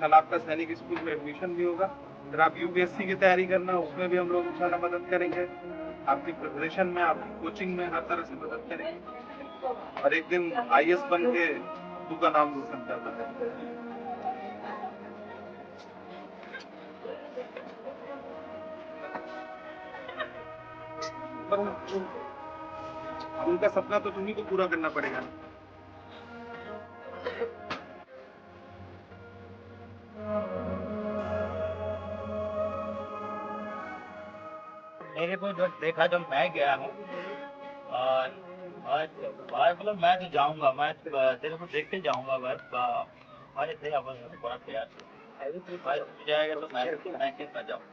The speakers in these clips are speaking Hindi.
इंशाल्लाह आपका सैनिक स्कूल में एडमिशन भी होगा। फिर आप यूपीएससी की तैयारी करना, उसमें भी हम लोग इंशाल्लाह मदद करेंगे। आपकी प्रिपरेशन में, आपकी कोचिंग में हर तरह से मदद करेंगे और एक दिन आईएएस बन के तू का नाम रोशन करना है। उनका सपना तो तुम्ही को पूरा करना पड़ेगा ना। मेरे को जो देखा, जब मैं गया हूँ और मतलब मैं तो जाऊंगा, मैं तेरे को देख के जाऊंगा। बस हमारे थे अपन बड़ा तैयार जाएगा तो मैं कितना जाऊँ।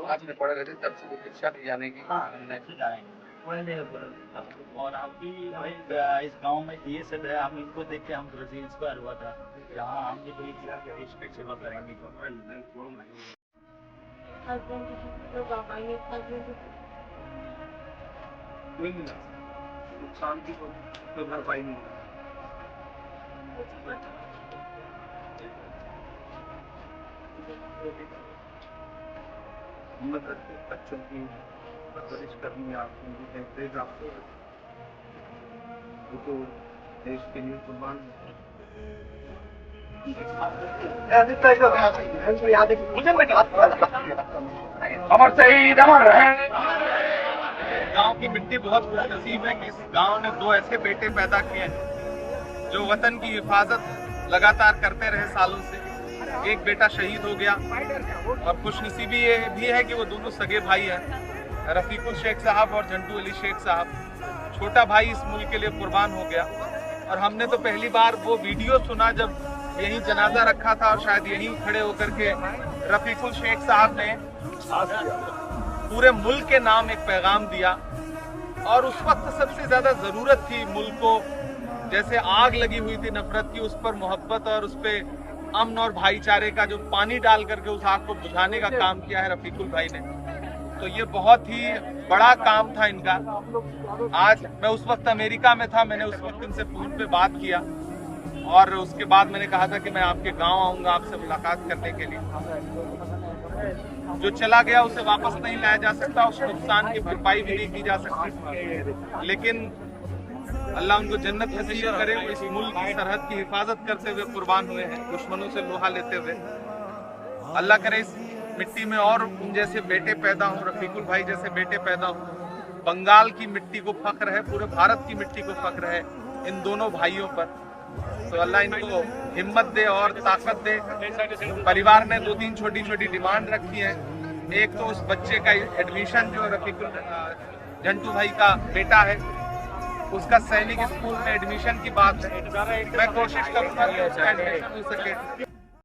आज में पढ़ा रहते तब से शिक्षा भी जाने की। हाँ, ऐसे जाएंगे। और हम भी भाई इस गांव में ये सब है, हम इनको देख के हम थोड़ा इंस्पायर हुआ था। यहाँ हम भी कोई देश सेवा करेंगे। कोई नहीं नुकसान की कोई भरपाई नहीं। बच्चों की परवरिश करनी, आपको तो देश के लिए कुर्बान अमर शहीद अमर रहे। गांव की मिट्टी बहुत खुशनसीब है कि इस गांव ने दो ऐसे बेटे पैदा किए हैं जो वतन की हिफाजत लगातार करते रहे सालों से। एक बेटा शहीद हो गया और खुशनसीबी ये भी है कि वो दोनों सगे भाई हैं, रफीकुल शेख साहब और झंटू अली शेख साहब। छोटा भाई इस मुल्क के लिए कुर्बान हो गया और हमने तो पहली बार वो वीडियो सुना जब यहीं जनाजा रखा था और शायद यहीं खड़े होकर के रफीकुल शेख साहब ने पूरे मुल्क के नाम एक पैगाम दिया। और उस वक्त सबसे ज्यादा जरूरत थी मुल्क को, जैसे आग लगी हुई थी नफरत की, उस पर मोहब्बत और उस पे अमन और भाईचारे का जो पानी डाल करके उस आग को बुझाने का काम किया है रफीकुल भाई ने। तो ये बहुत ही बड़ा काम था इनका। आज मैं उस वक्त अमेरिका में था, मैंने उस वक्त इनसे फोन पे बात किया और उसके बाद मैंने कहा था कि मैं आपके गांव आऊंगा आपसे मुलाकात करने के लिए। जो चला गया उसे वापस नहीं लाया जा सकता, उस नुकसान की भरपाई भी नहीं की जा सकती, लेकिन अल्लाह उनको जन्नत नसीब करे। वो इस मुल्क की सरहद की हिफाजत करते हुए कुर्बान हुए हैं, दुश्मनों से लोहा लेते हुए। अल्लाह करे इस मिट्टी में और उन जैसे बेटे पैदा हों, रफीकुल भाई जैसे बेटे पैदा हों। बंगाल की मिट्टी को फख्र है, पूरे भारत की मिट्टी को फख्र है इन दोनों भाइयों पर। तो अल्लाह इनको हिम्मत दे और ताकत दे। परिवार ने 2-3 छोटी-छोटी डिमांड रखी है। एक तो उस बच्चे का एडमिशन जो रफीकुल झंटू भाई का बेटा है उसका सैनिक स्कूल में एडमिशन की बात है। मैं कोशिश करूंगा कि उसका एडमिशन हो सके।